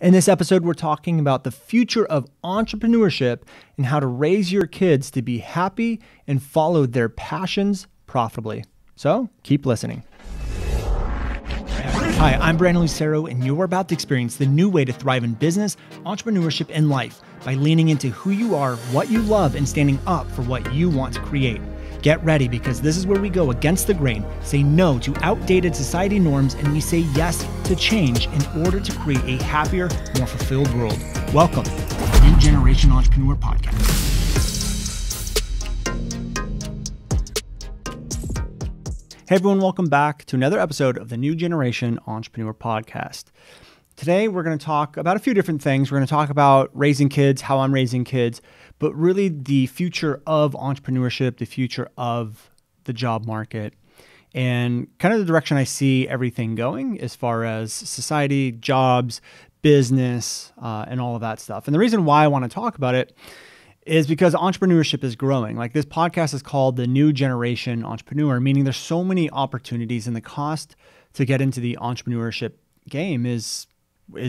In this episode, we're talking about the future of entrepreneurship and how to raise your kids to be happy and follow their passions profitably. So keep listening. Hi, I'm Brandon Lucero, and you're about to experience the new way to thrive in business, entrepreneurship, and life by leaning into who you are, what you love, and standing up for what you want to create. Get ready, because this is where we go against the grain, say no to outdated society norms, and we say yes to change in order to create a happier, more fulfilled world. Welcome to the New Generation Entrepreneur Podcast. Hey everyone, welcome back to another episode of the New Generation Entrepreneur Podcast. Today we're going to talk about a few different things. We're going to talk about raising kids, how I'm raising kids, but really the future of entrepreneurship, the future of the job market, and kind of the direction I see everything going as far as society, jobs, business, and all of that stuff. And the reason why I want to talk about it is because entrepreneurship is growing. Like, this podcast is called the New Generation Entrepreneur, meaning there's so many opportunities, and the cost to get into the entrepreneurship game is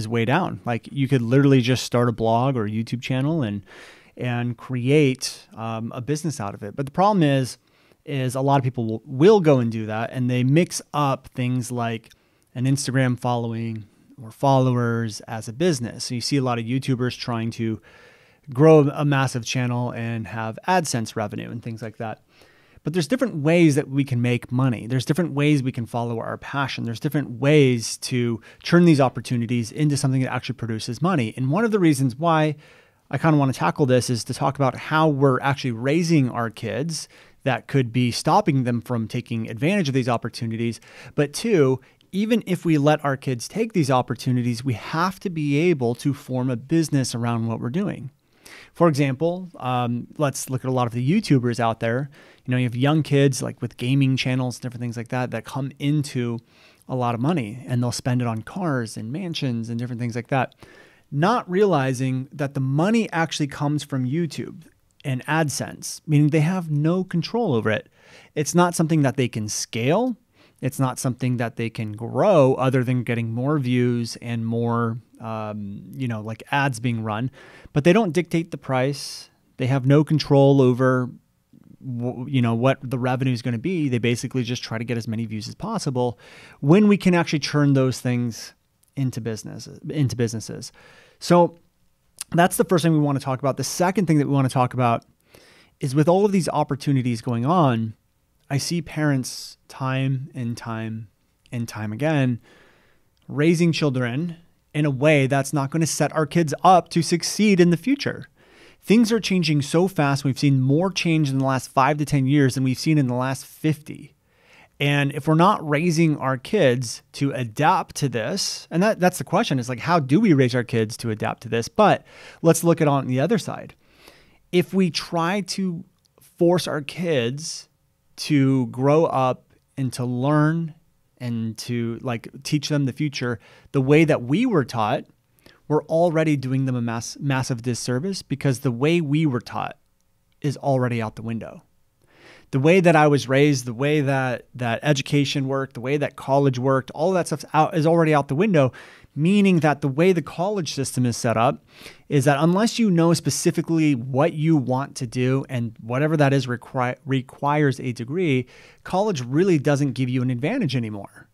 way down. Like, you could literally just start a blog or a YouTube channel and create a business out of it. But the problem is a lot of people will go and do that, and they mix up things like an Instagram following or followers as a business. So you see a lot of YouTubers trying to grow a massive channel and have AdSense revenue and things like that. But there's different ways that we can make money. There's different ways we can follow our passion. There's different ways to turn these opportunities into something that actually produces money. And one of the reasons why I kind of want to tackle this is to talk about how we're actually raising our kids that could be stopping them from taking advantage of these opportunities. But two, even if we let our kids take these opportunities, we have to be able to form a business around what we're doing. For example, let's look at a lot of the YouTubers out there. You know, you have young kids like with gaming channels, different things like that come into a lot of money, and they'll spend it on cars and mansions and different things like that, not realizing that the money actually comes from YouTube and AdSense, meaning they have no control over it. It's not something that they can scale. It's not something that they can grow other than getting more views and more, like ads being run. But they don't dictate the price. They have no control over, what the revenue is going to be. They basically just try to get as many views as possible when we can actually turn those things into businesses. So that's the first thing we want to talk about. The second thing that we want to talk about is, with all of these opportunities going on, I see parents time and time again raising children in a way that's not going to set our kids up to succeed in the future. Things are changing so fast. We've seen more change in the last 5 to 10 years than we've seen in the last 50. And if we're not raising our kids to adapt to this, and that's the question, is like, how do we raise our kids to adapt to this? But let's look at it on the other side. If we try to force our kids to grow up and to learn and to teach them the future the way that we were taught, we're already doing them a massive disservice, because the way we were taught is already out the window. The way that I was raised, the way that education worked, the way that college worked, all of that stuff is already out the window, meaning that the way the college system is set up is that unless you know specifically what you want to do, and whatever that is requires a degree, college really doesn't give you an advantage anymore.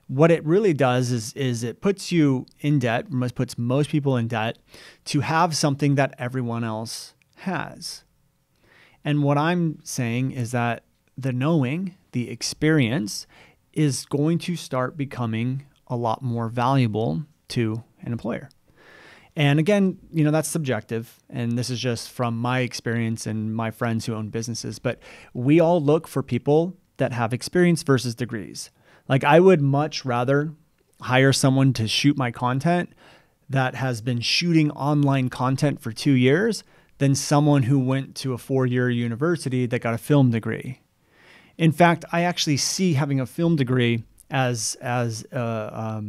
What it really does is it puts you in debt, puts most people in debt, to have something that everyone else has. And what I'm saying is that the knowing, the experience, is going to start becoming a lot more valuable to an employer. And again, that's subjective. And this is just from my experience and my friends who own businesses. But we all look for people that have experience versus degrees. Like, I would much rather hire someone to shoot my content that has been shooting online content for 2 years than someone who went to a 4-year university that got a film degree. In fact, I actually see having a film degree as a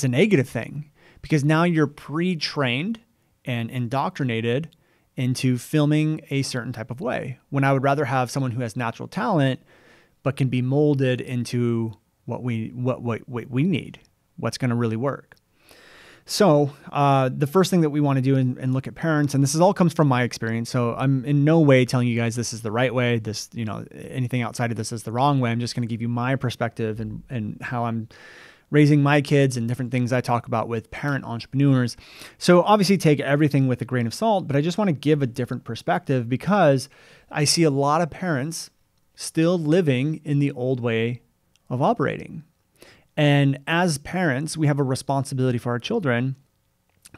negative thing, because now you're pre-trained and indoctrinated into filming a certain type of way, when I would rather have someone who has natural talent but can be molded into what we need, what's going to really work. So the first thing that we want to do and look at parents, and this is all comes from my experience. So I'm in no way telling you guys this is the right way. This, anything outside of this is the wrong way. I'm just going to give you my perspective and how I'm raising my kids and different things I talk about with parent entrepreneurs. So obviously take everything with a grain of salt, but I just want to give a different perspective because I see a lot of parents still living in the old way of operating. And as parents, we have a responsibility for our children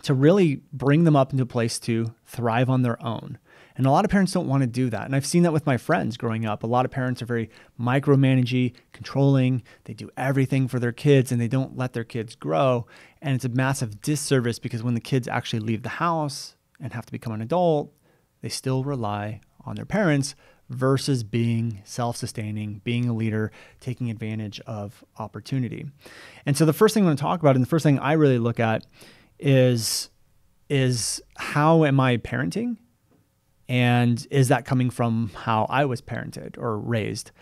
to really bring them up into a place to thrive on their own. And a lot of parents don't want to do that. And I've seen that with my friends growing up. A lot of parents are very micromanaging, controlling. They do everything for their kids and they don't let their kids grow. And it's a massive disservice because when the kids actually leave the house and have to become an adult, they still rely on their parents versus being self-sustaining, being a leader, taking advantage of opportunity. And so the first thing I want to talk about, and the first thing I really look at is how am I parenting? And is that coming from how I was parented or raised?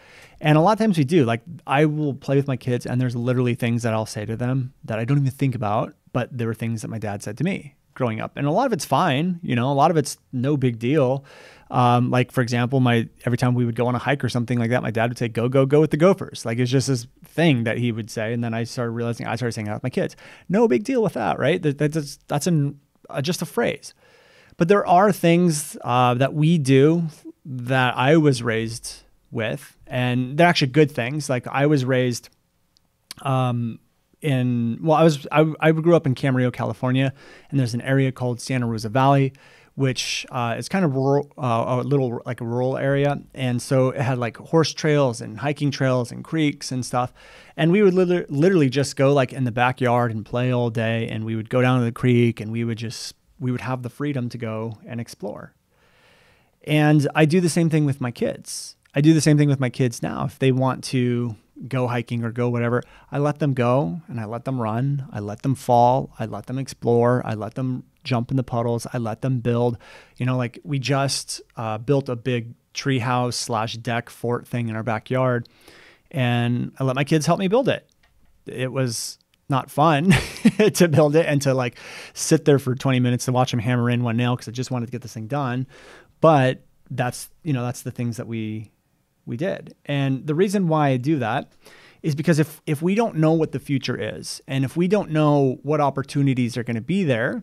And a lot of times we do. Like I will play with my kids and there's literally things that I'll say to them that I don't even think about, but there were things that my dad said to me growing up. And a lot of it's fine. A lot of it's no big deal. Like for example, every time we would go on a hike or something like that, my dad would say, go with the gophers. Like it's just this thing that he would say. And then I started realizing I started saying that with my kids. No big deal with that, right? That's just a phrase. But there are things that we do that I was raised with, and they're actually good things. Like I was raised I grew up in Camarillo, California, and there's an area called Santa Rosa Valley, which is kind of rural, a little like a rural area. And so it had like horse trails and hiking trails and creeks and stuff. And we would literally just go like in the backyard and play all day. And we would go down to the creek and we would have the freedom to go and explore. And I do the same thing with my kids. I do the same thing with my kids now. If they want to go hiking or go whatever, I let them go and I let them run. I let them fall. I let them explore. I let them jump in the puddles. I let them build. Like we just built a big tree house / deck fort thing in our backyard. And I let my kids help me build it. It was not fun to build it and to like sit there for 20 minutes to watch them hammer in one nail because I just wanted to get this thing done. But that's the things that we did. And the reason why I do that is because if we don't know what the future is and if we don't know what opportunities are going to be there,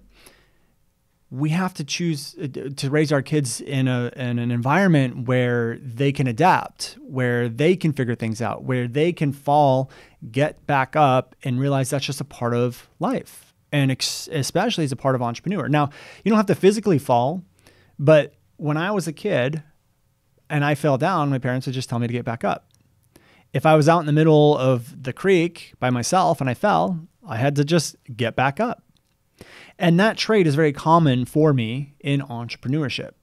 we have to choose to raise our kids in an environment where they can adapt, where they can figure things out, where they can fall, get back up, and realize that's just a part of life, and especially as a part of entrepreneur. Now, you don't have to physically fall, but when I was a kid and I fell down, my parents would just tell me to get back up. If I was out in the middle of the creek by myself and I fell, I had to just get back up. And that trait is very common for me in entrepreneurship.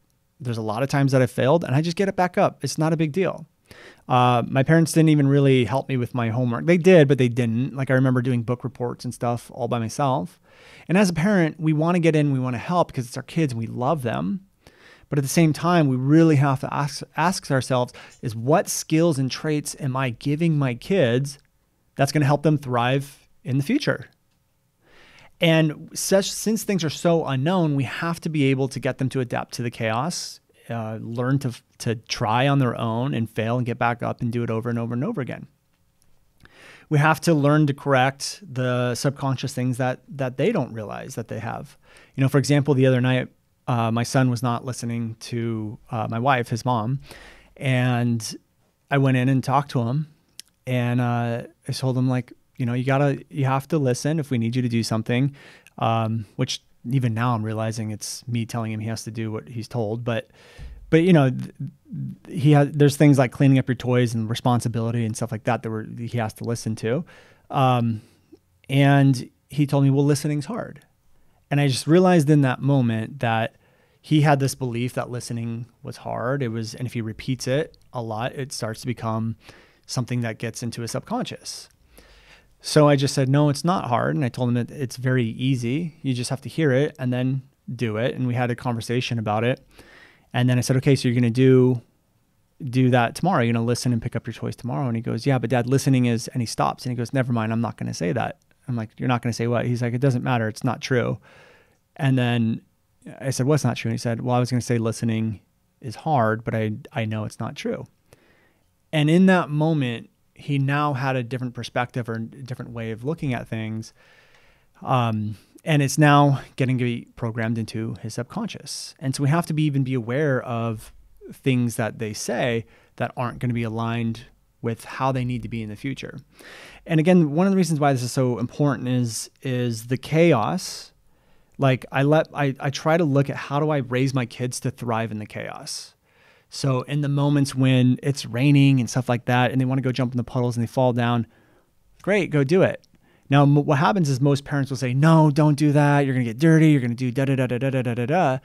There's a lot of times that I failed and I just get it back up. It's not a big deal. My parents didn't even really help me with my homework. They did, but they didn't. Like I remember doing book reports and stuff all by myself. And as a parent, we want to get in, we want to help because it's our kids and we love them. But at the same time, we really have to ask ourselves is what skills and traits am I giving my kids that's going to help them thrive in the future? And since things are so unknown, we have to be able to get them to adapt to the chaos, learn to try on their own and fail and get back up and do it over and over and over again. We have to learn to correct the subconscious things that they don't realize that they have. For example, the other night, my son was not listening to my wife, his mom, and I went in and talked to him, and I told him like, you have to listen if we need you to do something, which even now I'm realizing it's me telling him he has to do what he's told. But there's things like cleaning up your toys and responsibility and stuff like that he has to listen to. And he told me, well, listening's hard. And I just realized in that moment that he had this belief that listening was hard. And if he repeats it a lot, it starts to become something that gets into his subconscious. So I just said, no, it's not hard. And I told him that it's very easy. You just have to hear it and then do it. And we had a conversation about it. And then I said, okay, so you're going to do that tomorrow. You're going to listen and pick up your toys tomorrow. And he goes, yeah, but Dad, listening is, and he stops and he goes, never mind. I'm not going to say that. I'm like, you're not going to say what? He's like, it doesn't matter. It's not true. And then I said, what's not true? And he said, well, I was going to say listening is hard, but I know it's not true. And in that moment, he now had a different perspective or a different way of looking at things. And it's now getting to be programmed into his subconscious. And so we have to be aware of things that they say that aren't going to be aligned with how they need to be in the future. And again, one of the reasons why this is so important is the chaos. Like I try to look at how do I raise my kids to thrive in the chaos. So in the moments when it's raining and stuff like that, and they want to go jump in the puddles and they fall down, great, go do it. Now, what happens is most parents will say, no, don't do that. You're going to get dirty. You're going to do da-da-da-da-da-da-da-da.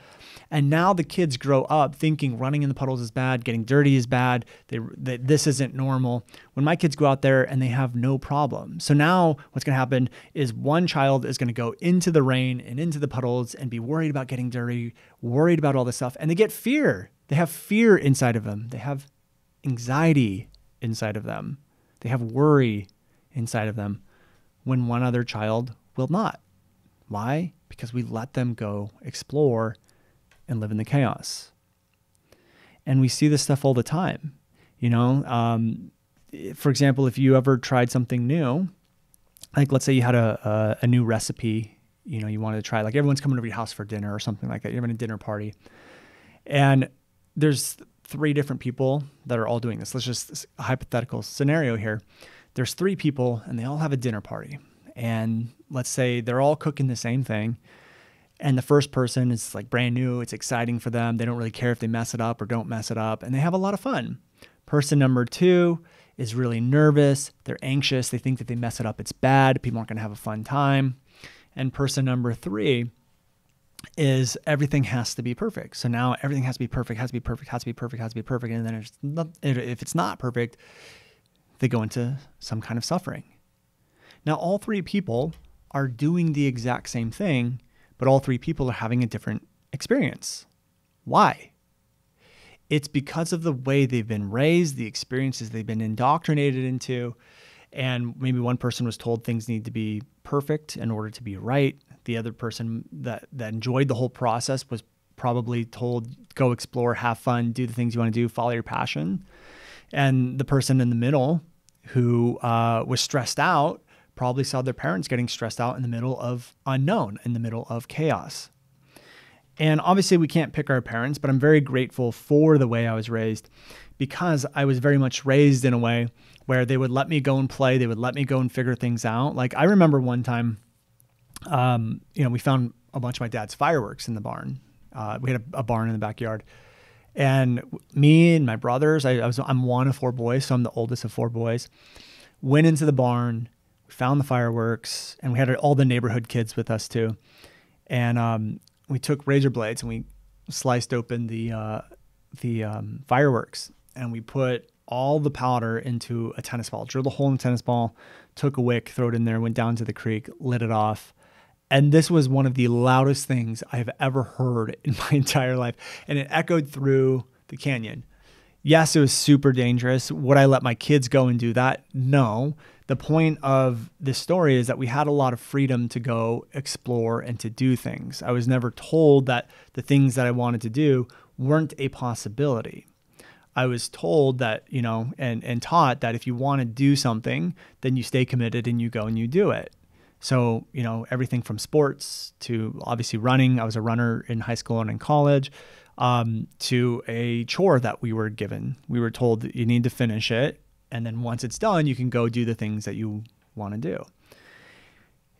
And now the kids grow up thinking running in the puddles is bad, getting dirty is bad, that this isn't normal. When my kids go out there and they have no problem. So now what's going to happen is one child is going to go into the rain and into the puddles and be worried about getting dirty, worried about all this stuff. And they get fear. They have fear inside of them. They have anxiety inside of them. They have worry inside of them. When one other child will not. Why? Because we let them go explore and live in the chaos. And we see this stuff all the time. You know, for example, if you ever tried something new, like let's say you had a new recipe, you know, you wanted to try, like everyone's coming over your house for dinner or something like that. You're having a dinner party. And there's 3 different people that are all doing this. Let's just a hypothetical scenario here. There's 3 people and they all have a dinner party. And let's say they're all cooking the same thing. And the first person is like brand new. It's exciting for them. They don't really care if they mess it up or don't mess it up. And they have a lot of fun. Person number 2 is really nervous. They're anxious. They think that they mess it up, it's bad. People aren't going to have a fun time. And person number 3 is everything has to be perfect. So now everything has to be perfect, has to be perfect, has to be perfect, has to be perfect. And then if it's not perfect, they go into some kind of suffering. Now, all 3 people are doing the exact same thing, but all 3 people are having a different experience. Why? It's because of the way they've been raised, the experiences they've been indoctrinated into, and maybe one person was told things need to be perfect in order to be right. The other person that enjoyed the whole process was probably told, go explore, have fun, do the things you want to do, follow your passion. And the person in the middle who was stressed out probably saw their parents getting stressed out in the middle of unknown, in the middle of chaos. And obviously we can't pick our parents, but I'm very grateful for the way I was raised because I was very much raised in a way where they would let me go and play. They would let me go and figure things out. Like I remember one time, we found a bunch of my dad's fireworks in the barn. We had a barn in the backyard. And me and my brothers, I'm one of 4 boys, so I'm the oldest of 4 boys, went into the barn, we found the fireworks, and we had all the neighborhood kids with us too. And we took razor blades and we sliced open the fireworks, and we put all the powder into a tennis ball, drilled a hole in the tennis ball, took a wick, threw it in there, went down to the creek, lit it off. And this was one of the loudest things I've ever heard in my entire life. And it echoed through the canyon. Yes, it was super dangerous. Would I let my kids go and do that? No. The point of this story is that we had a lot of freedom to go explore and to do things. I was never told that the things that I wanted to do weren't a possibility. I was told that, and taught that if you want to do something, then you stay committed and you go and you do it. So, everything from sports to obviously running. I was a runner in high school and in college, to a chore that we were given. We were told that you need to finish it. And then once it's done, you can go do the things that you want to do.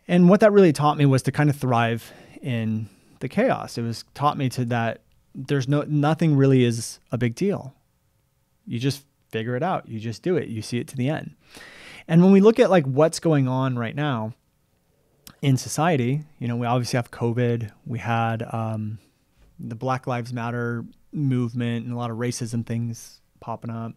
And what that really taught me was to kind of thrive in the chaos. It was taught me that nothing really is a big deal. You just figure it out. You just do it. You see it to the end. And when we look at like what's going on right now in society, we obviously have COVID. We had the Black Lives Matter movement and a lot of racism things popping up.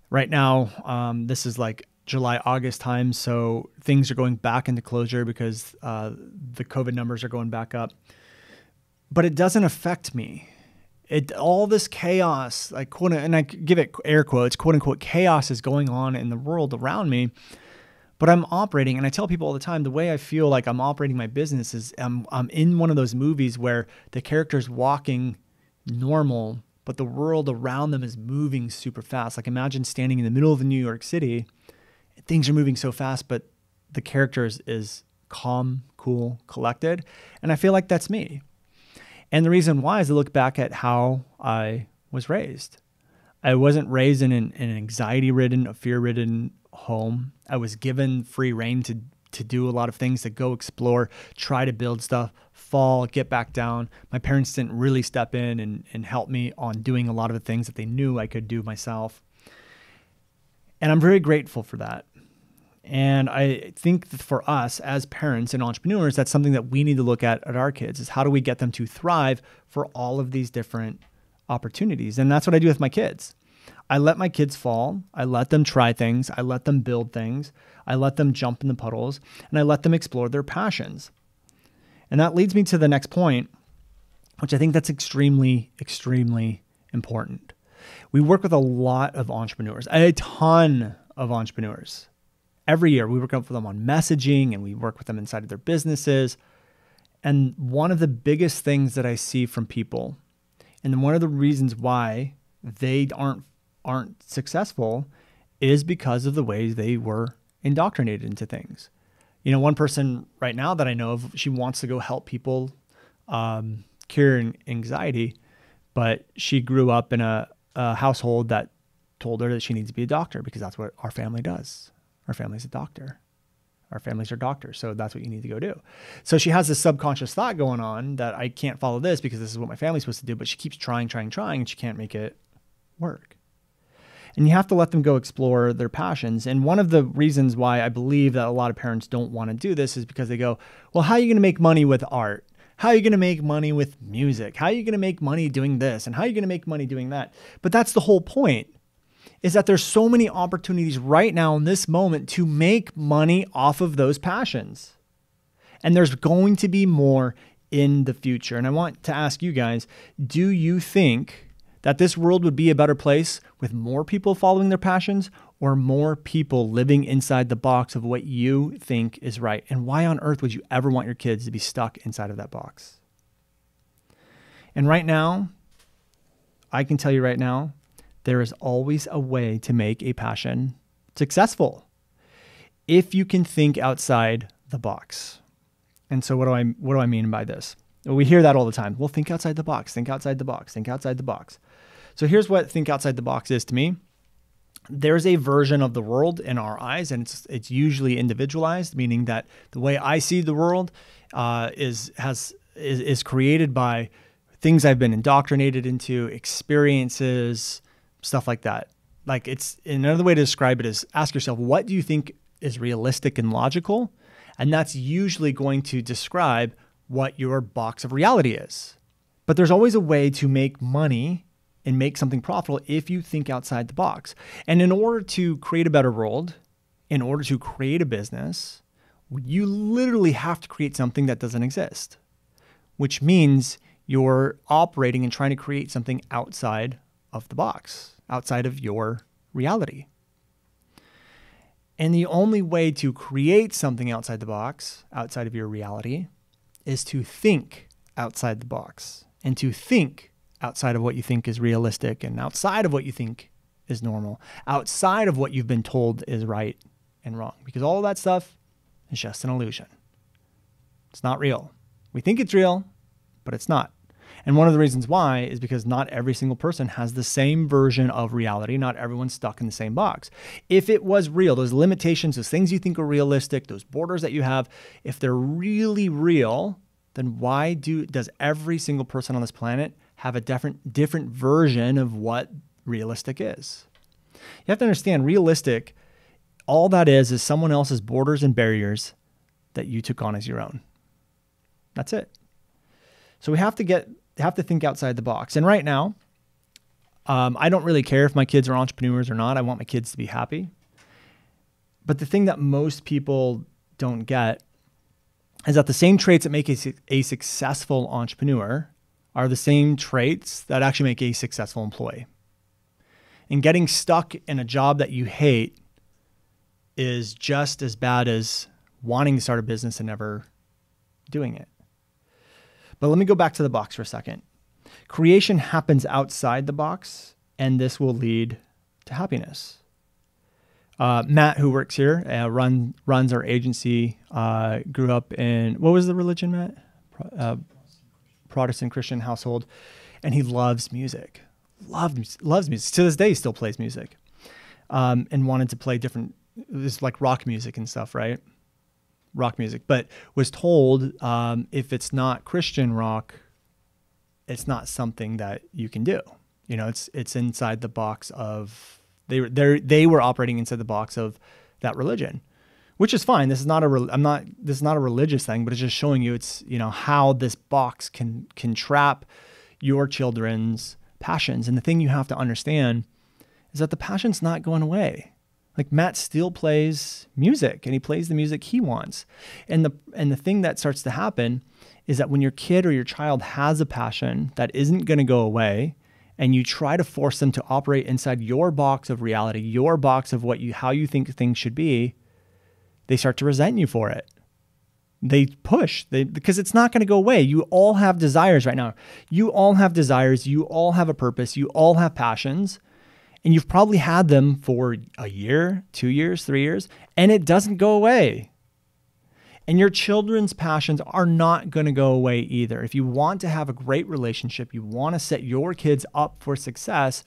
Right now, this is like July, August time. So things are going back into closure because the COVID numbers are going back up. But it doesn't affect me. All this chaos, like quote, and I give it air quotes, quote unquote, chaos is going on in the world around me. But I'm operating, and I tell people all the time, the way I feel like I'm operating my business is I'm in one of those movies where the character's walking normal, but the world around them is moving super fast. Like imagine standing in the middle of New York City, things are moving so fast, but the character is calm, cool, collected. And I feel like that's me. And the reason why is I look back at how I was raised. I wasn't raised in an anxiety-ridden, a fear-ridden home. I was given free rein to do a lot of things, to go explore, try to build stuff, fall, get back down. My parents didn't really step in and help me on doing a lot of the things that they knew I could do myself. And I'm very grateful for that. And I think that for us as parents and entrepreneurs, that's something that we need to look at our kids, is how do we get them to thrive for all of these different opportunities? And that's what I do with my kids. I let my kids fall. I let them try things. I let them build things. I let them jump in the puddles, and I let them explore their passions. And that leads me to the next point, which I think that's extremely, extremely important. We work with a lot of entrepreneurs, a ton of entrepreneurs. Every year we work with them on messaging, and we work with them inside of their businesses. And one of the biggest things that I see from people, and one of the reasons why they aren't successful, is because of the ways they were indoctrinated into things. You know, one person right now that I know of, she wants to go help people cure anxiety, but she grew up in a household that told her that she needs to be a doctor because that's what our family does. Our family's a doctor. Our families are doctors, so that's what you need to go do. So she has this subconscious thought going on that I can't follow this because this is what my family's supposed to do, but she keeps trying, and she can't make it work. And you have to let them go explore their passions. And one of the reasons why I believe that a lot of parents don't want to do this is because they go, well, how are you going to make money with art? How are you going to make money with music? How are you going to make money doing this? And how are you going to make money doing that? But that's the whole point, is that there's so many opportunities right now in this moment to make money off of those passions. And there's going to be more in the future. And I want to ask you guys, do you think that this world would be a better place with more people following their passions, or more people living inside the box of what you think is right? And why on earth would you ever want your kids to be stuck inside of that box? And right now, I can tell you right now, there is always a way to make a passion successful if you can think outside the box. And so what do I mean by this? Well, we hear that all the time. Well, think outside the box, think outside the box, think outside the box. So here's what think outside the box is to me. There's a version of the world in our eyes, and it's usually individualized, meaning that the way I see the world is created by things I've been indoctrinated into, experiences, stuff like that. Like, it's another way to describe it is ask yourself, what do you think is realistic and logical? And that's usually going to describe what your box of reality is. But there's always a way to make money and make something profitable if you think outside the box. And in order to create a better world, in order to create a business, you literally have to create something that doesn't exist, which means you're operating and trying to create something outside of the box, outside of your reality. And the only way to create something outside the box, outside of your reality, is to think outside the box, and to think outside of what you think is realistic, and outside of what you think is normal, outside of what you've been told is right and wrong, because all of that stuff is just an illusion. It's not real. We think it's real, but it's not. And one of the reasons why is because not every single person has the same version of reality. Not everyone's stuck in the same box. If it was real, those limitations, those things you think are realistic, those borders that you have, if they're really real, then why does every single person on this planet have a different version of what realistic is? You have to understand, realistic, all that is someone else's borders and barriers that you took on as your own. That's it. So we have to think outside the box. And right now, I don't really care if my kids are entrepreneurs or not. I want my kids to be happy. But the thing that most people don't get is that the same traits that make a successful entrepreneur are the same traits that actually make a successful employee. And getting stuck in a job that you hate is just as bad as wanting to start a business and never doing it. But let me go back to the box for a second. Creation happens outside the box, and this will lead to happiness. Matt, who works here, runs our agency, grew up in, what was the religion, Matt? Protestant Christian household. And he loves music, loves music. To this day, he still plays music, and wanted to play different, it's like rock music and stuff, right? Rock music, but was told, if it's not Christian rock, it's not something that you can do. You know, it's inside the box of, they were operating inside the box of that religion, which is fine. This is not a religious thing, but it's just showing you it's, you know, how this box can trap your children's passions. And the thing you have to understand is that the passion's not going away. Like Matt still plays music, and he plays the music he wants. And the thing that starts to happen is that when your kid or your child has a passion that isn't going to go away, and you try to force them to operate inside your box of reality, your box of how you think things should be, they start to resent you for it. They push, because it's not going to go away. You all have desires right now. You all have desires. You all have a purpose. You all have passions. And you've probably had them for a year, 2 years, 3 years, and it doesn't go away. And your children's passions are not going to go away either. If you want to have a great relationship, you want to set your kids up for success,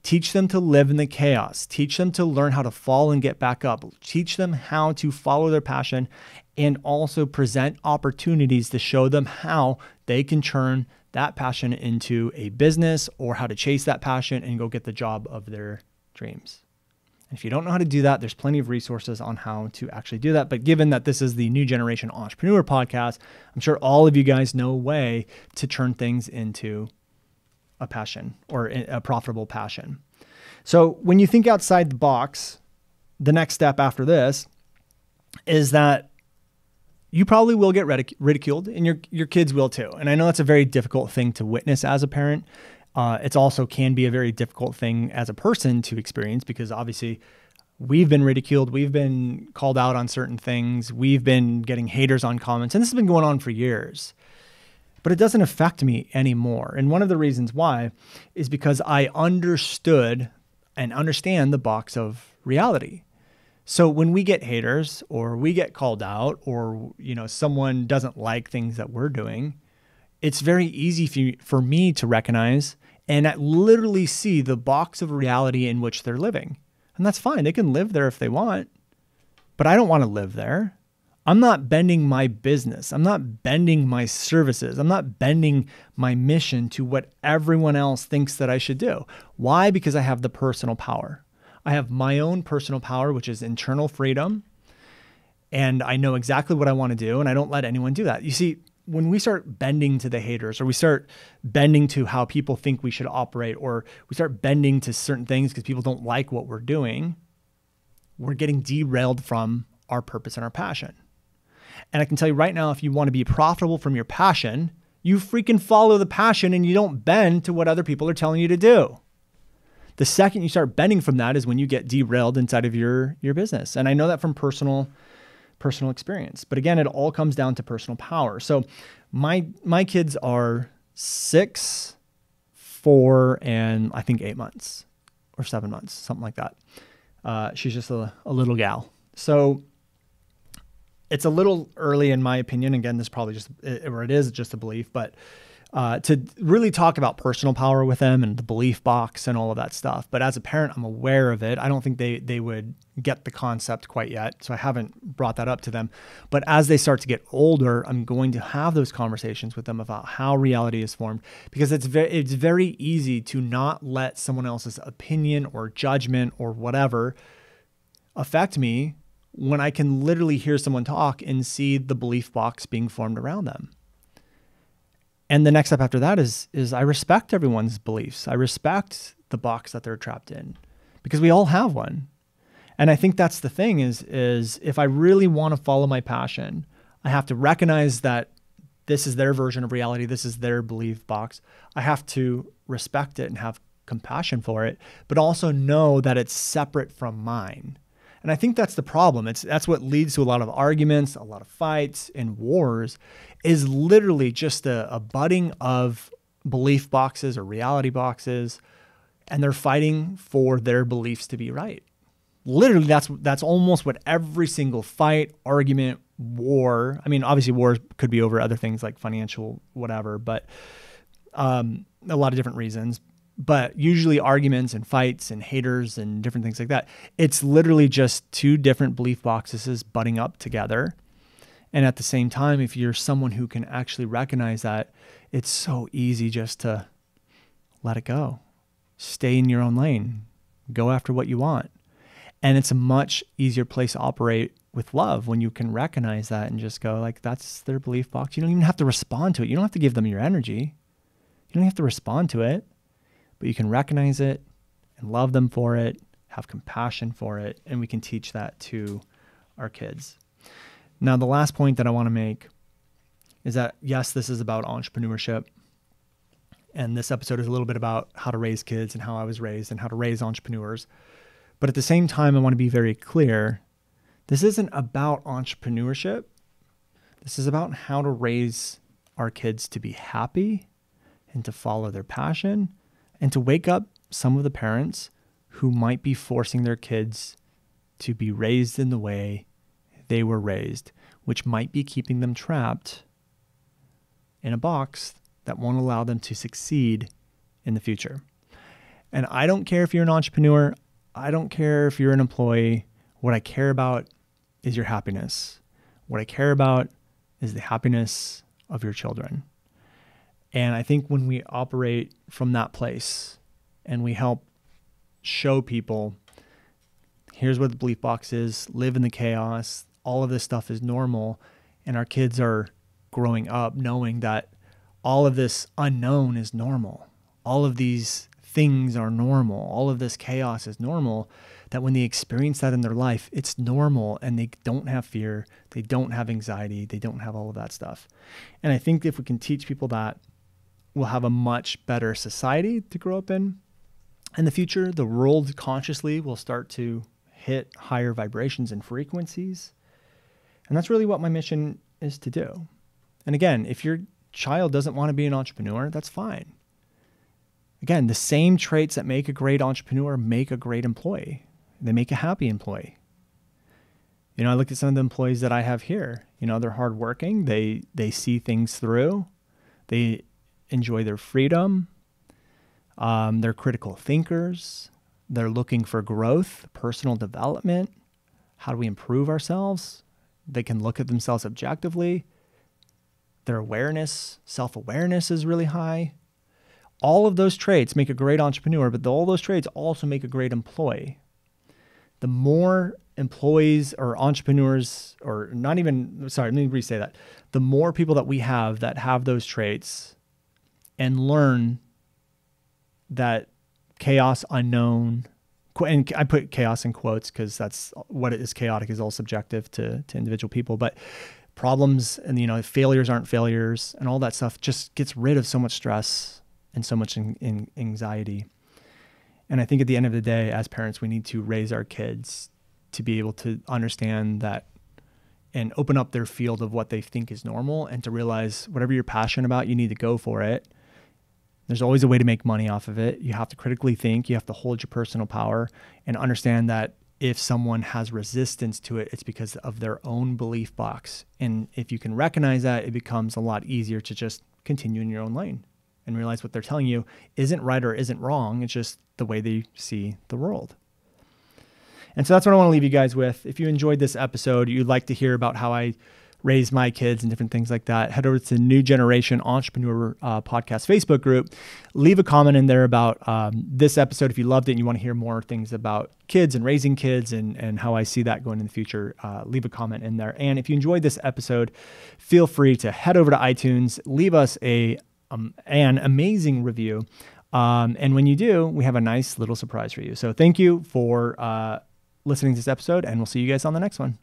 teach them to live in the chaos. Teach them to learn how to fall and get back up. Teach them how to follow their passion, and also present opportunities to show them how they can turn that passion into a business, or how to chase that passion and go get the job of their dreams. And if you don't know how to do that, there's plenty of resources on how to actually do that. But given that this is the New Generation Entrepreneur podcast, I'm sure all of you guys know a way to turn things into a passion, or a profitable passion. So when you think outside the box, the next step after this is that you probably will get ridiculed, and your kids will too. And I know that's a very difficult thing to witness as a parent. It's also can be a very difficult thing as a person to experience, because obviously we've been ridiculed. We've been called out on certain things. We've been getting haters on comments, and this has been going on for years. But it doesn't affect me anymore. And one of the reasons why is because I understood and understand the box of reality. So when we get haters, or we get called out, or, you know, someone doesn't like things that we're doing, it's very easy for me to recognize and literally see the box of reality in which they're living. And that's fine. They can live there if they want, but I don't want to live there. I'm not bending my business. I'm not bending my services. I'm not bending my mission to what everyone else thinks that I should do. Why? Because I have the personal power. I have my own personal power, which is internal freedom. And I know exactly what I want to do, and I don't let anyone do that. You see, when we start bending to the haters, or we start bending to how people think we should operate, or we start bending to certain things because people don't like what we're doing, we're getting derailed from our purpose and our passion. And I can tell you right now, if you want to be profitable from your passion, you freaking follow the passion, and you don't bend to what other people are telling you to do. The second you start bending from that is when you get derailed inside of your business. And I know that from personal experience. But again, it all comes down to personal power. So my kids are 6, 4, and I think 8 months or 7 months, something like that. She's just a little gal. So it's a little early in my opinion. Again, this probably it is just a belief, but to really talk about personal power with them and the belief box and all of that stuff. But as a parent, I'm aware of it. I don't think they would get the concept quite yet. So I haven't brought that up to them. But as they start to get older, I'm going to have those conversations with them about how reality is formed, because it's very easy to not let someone else's opinion or judgment or whatever affect me when I can literally hear someone talk and see the belief box being formed around them. And the next step after that is I respect everyone's beliefs. I respect the box that they're trapped in, because we all have one. And I think that's the thing is if I really want to follow my passion, I have to recognize that this is their version of reality. This is their belief box. I have to respect it and have compassion for it, but also know that it's separate from mine. And I think that's the problem. That's what leads to a lot of arguments, a lot of fights and wars, is literally just a butting of belief boxes or reality boxes, and they're fighting for their beliefs to be right. Literally, that's almost what every single fight, argument, war. I mean, obviously, wars could be over other things like financial, whatever, but a lot of different reasons. But usually, arguments and fights and haters and different things like that. It's literally just two different belief boxes butting up together. And at the same time, if you're someone who can actually recognize that, it's so easy just to let it go. Stay in your own lane. Go after what you want. And it's a much easier place to operate with love when you can recognize that and just go like, that's their belief box. You don't even have to respond to it. You don't have to give them your energy. You don't have to respond to it, but you can recognize it and love them for it, have compassion for it. And we can teach that to our kids. Now, the last point that I want to make is that, yes, this is about entrepreneurship. And this episode is a little bit about how to raise kids and how I was raised and how to raise entrepreneurs. But at the same time, I want to be very clear. This isn't about entrepreneurship. This is about how to raise our kids to be happy and to follow their passion and to wake up some of the parents who might be forcing their kids to be raised in the way they were raised, which might be keeping them trapped in a box that won't allow them to succeed in the future. And I don't care if you're an entrepreneur. I don't care if you're an employee. What I care about is your happiness. What I care about is the happiness of your children. And I think when we operate from that place and we help show people, here's what the belief box is, live in the chaos, all of this stuff is normal, and our kids are growing up knowing that all of this unknown is normal. All of these things are normal. All of this chaos is normal, that when they experience that in their life, it's normal and they don't have fear. They don't have anxiety. They don't have all of that stuff. And I think if we can teach people that, we'll have a much better society to grow up in the future. The world consciously will start to hit higher vibrations and frequencies. And that's really what my mission is to do. And again, if your child doesn't want to be an entrepreneur, that's fine. Again, the same traits that make a great entrepreneur make a great employee. They make a happy employee. You know, I looked at some of the employees that I have here. You know, they're hardworking. They see things through. They enjoy their freedom. They're critical thinkers. They're looking for growth, personal development. How do we improve ourselves? They can look at themselves objectively. Their awareness, self-awareness is really high. All of those traits make a great entrepreneur, but all those traits also make a great employee. The more employees or entrepreneurs, or not even, sorry, let me re-say that. The more people that we have that have those traits and learn that chaos, unknown, and I put chaos in quotes because that's what it is. Chaotic is all subjective to individual people, but problems and, you know, failures aren't failures and all that stuff just gets rid of so much stress and so much anxiety. And I think at the end of the day, as parents, we need to raise our kids to be able to understand that and open up their field of what they think is normal, and to realize whatever you're passionate about, you need to go for it. There's always a way to make money off of it. You have to critically think. You have to hold your personal power and understand that if someone has resistance to it, it's because of their own belief box. And if you can recognize that, it becomes a lot easier to just continue in your own lane and realize what they're telling you isn't right or isn't wrong. It's just the way they see the world. And so that's what I want to leave you guys with. If you enjoyed this episode, you'd like to hear about how I raise my kids and different things like that, head over to the New Generation Entrepreneur Podcast Facebook group. Leave a comment in there about this episode if you loved it and you want to hear more things about kids and raising kids and how I see that going in the future. Leave a comment in there. And if you enjoyed this episode, feel free to head over to iTunes, leave us an amazing review. And when you do, we have a nice little surprise for you. So thank you for listening to this episode, and we'll see you guys on the next one.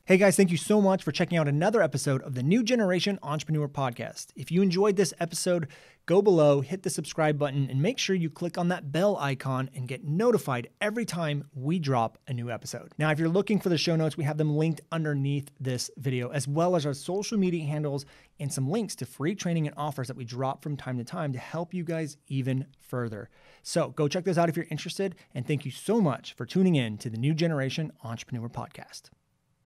Hey guys, thank you so much for checking out another episode of the New Generation Entrepreneur Podcast. If you enjoyed this episode, go below, hit the subscribe button, and make sure you click on that bell icon and get notified every time we drop a new episode. Now, if you're looking for the show notes, we have them linked underneath this video, as well as our social media handles and some links to free training and offers that we drop from time to time to help you guys even further. So go check those out if you're interested, and thank you so much for tuning in to the New Generation Entrepreneur Podcast.